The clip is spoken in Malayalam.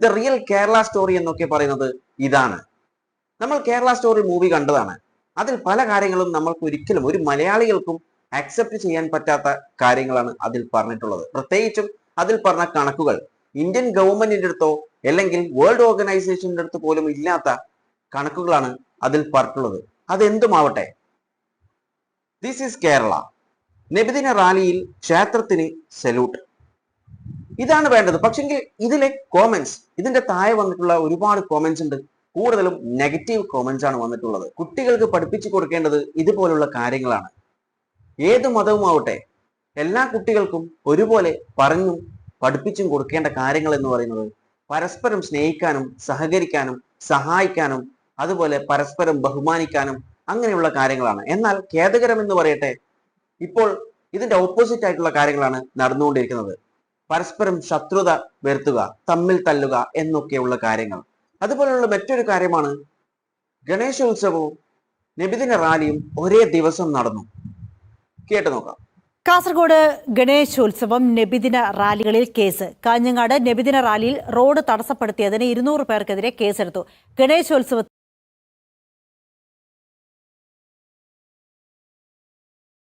ദ റിയൽ കേരള സ്റ്റോറി എന്നൊക്കെ പറയുന്നത് ഇതാണ്. നമ്മൾ കേരള സ്റ്റോറി മൂവി കണ്ടതാണ്. അതിൽ പല കാര്യങ്ങളും നമ്മൾക്ക് ഒരിക്കലും ഒരു മലയാളികൾക്കും അക്സെപ്റ്റ് ചെയ്യാൻ പറ്റാത്ത കാര്യങ്ങളാണ് അതിൽ പറഞ്ഞിട്ടുള്ളത്. പ്രത്യേകിച്ചും അതിൽ പറഞ്ഞ കണക്കുകൾ ഇന്ത്യൻ ഗവൺമെന്റിന്റെ അടുത്തോ അല്ലെങ്കിൽ വേൾഡ് ഓർഗനൈസേഷന്റെ അടുത്ത് പോലും ഇല്ലാത്ത കണക്കുകളാണ് അതിൽ പറഞ്ഞിട്ടുള്ളത്. അതെന്തുമാവട്ടെ, ദിസ് ഈസ് കേരള. നബിദിന റാലിയിൽ ക്ഷേത്രത്തിന് സല്യൂട്ട്, ഇതാണ് വേണ്ടത്. പക്ഷെങ്കിൽ ഇതിലെ കോമന്റ്സ്, ഇതിന്റെ താഴെ വന്നിട്ടുള്ള ഒരുപാട് കോമന്റ്സ് ഉണ്ട്. കൂടുതലും നെഗറ്റീവ് കോമന്റ്സ് ആണ് വന്നിട്ടുള്ളത്. കുട്ടികൾക്ക് പഠിപ്പിച്ചു കൊടുക്കേണ്ടത് ഇതുപോലുള്ള കാര്യങ്ങളാണ്. ഏത് മതവുമാവട്ടെ, എല്ലാ കുട്ടികൾക്കും ഒരുപോലെ പറഞ്ഞും പഠിപ്പിച്ചും കൊടുക്കേണ്ട കാര്യങ്ങൾ എന്ന് പറയുന്നത് പരസ്പരം സ്നേഹിക്കാനും സഹകരിക്കാനും സഹായിക്കാനും അതുപോലെ പരസ്പരം ബഹുമാനിക്കാനും അങ്ങനെയുള്ള കാര്യങ്ങളാണ്. എന്നാൽ ഖേദകരം എന്ന് പറയട്ടെ, ഇപ്പോൾ ഇതിന്റെ ഓപ്പോസിറ്റ് ആയിട്ടുള്ള കാര്യങ്ങളാണ് നടന്നുകൊണ്ടിരിക്കുന്നത്. പരസ്പരം ശത്രുത വരുത്തുക, തമ്മിൽ തല്ലുക എന്നൊക്കെയുള്ള കാര്യങ്ങൾ. അതുപോലെയുള്ള മറ്റൊരു കാര്യമാണ് ഗണേശോത്സവവും നബിദിന റാലിയും ഒരേ ദിവസം നടന്നു. കേട്ടു നോക്കാം. കാസർഗോഡ് ഗണേശോത്സവം നബിദിന റാലികളിൽ കേസ്. കാഞ്ഞങ്ങാട് നബിദിന റാലിയിൽ റോഡ് തടസ്സപ്പെടുത്തിയതിന് 200 പേർക്കെതിരെ കേസെടുത്തു. ഗണേശോത്സവത്തിൽ